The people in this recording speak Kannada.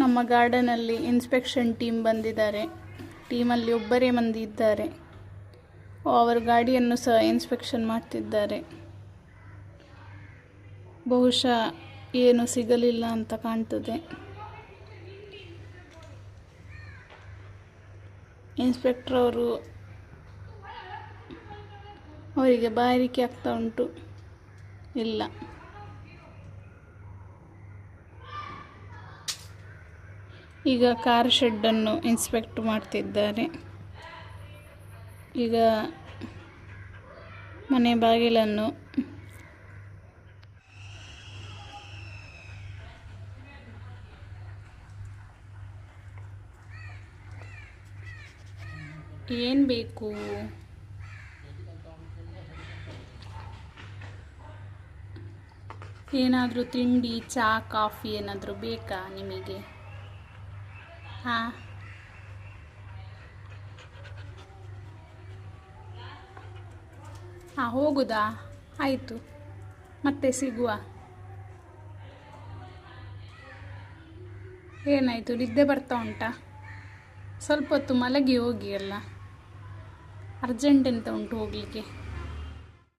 ನಮ್ಮ ಗಾರ್ಡನಲ್ಲಿ ಇನ್ಸ್ಪೆಕ್ಷನ್ ಟೀಮ್ ಬಂದಿದ್ದಾರೆ. ಟೀಮಲ್ಲಿ ಒಬ್ಬರೇ ಮಂದಿ ಇದ್ದಾರೆ. ಅವರು ಗಾಡಿಯನ್ನು ಸಹ ಇನ್ಸ್ಪೆಕ್ಷನ್ ಮಾಡ್ತಿದ್ದಾರೆ. ಬಹುಶಃ ಏನು ಸಿಗಲಿಲ್ಲ ಅಂತ ಕಾಣ್ತದೆ. ಇನ್ಸ್ಪೆಕ್ಟರ್ ಅವರಿಗೆ ಬಾಯಾರಿಕೆ ಆಗ್ತಾ ಉಂಟು. ಇಲ್ಲ, ಈಗ ಕಾರ್ ಶೆಡ್ಡನ್ನು ಇನ್ಸ್ಪೆಕ್ಟ್ ಮಾಡ್ತಿದ್ದಾರೆ. ಈಗ ಮನೆ ಬಾಗಿಲನ್ನು ಏನು ಬೇಕು? ಏನಾದರೂ ತಿಂಡಿ, ಚಹಾ, ಕಾಫಿ ಏನಾದರೂ ಬೇಕಾ ನಿಮಗೆ? ಹಾಂ, ಹೋಗುದಾ? ಆಯಿತು, ಮತ್ತೆ ಸಿಗುವ. ಏನಾಯಿತು, ನಿದ್ದೆ ಬರ್ತಾ ಉಂಟಾ? ಸ್ವಲ್ಪ ಹೊತ್ತು ಮಲಗಿ ಹೋಗಿ. ಅಲ್ಲ ಅರ್ಜೆಂಟ್ ಎಂತ ಉಂಟು ಹೋಗಲಿಕ್ಕೆ?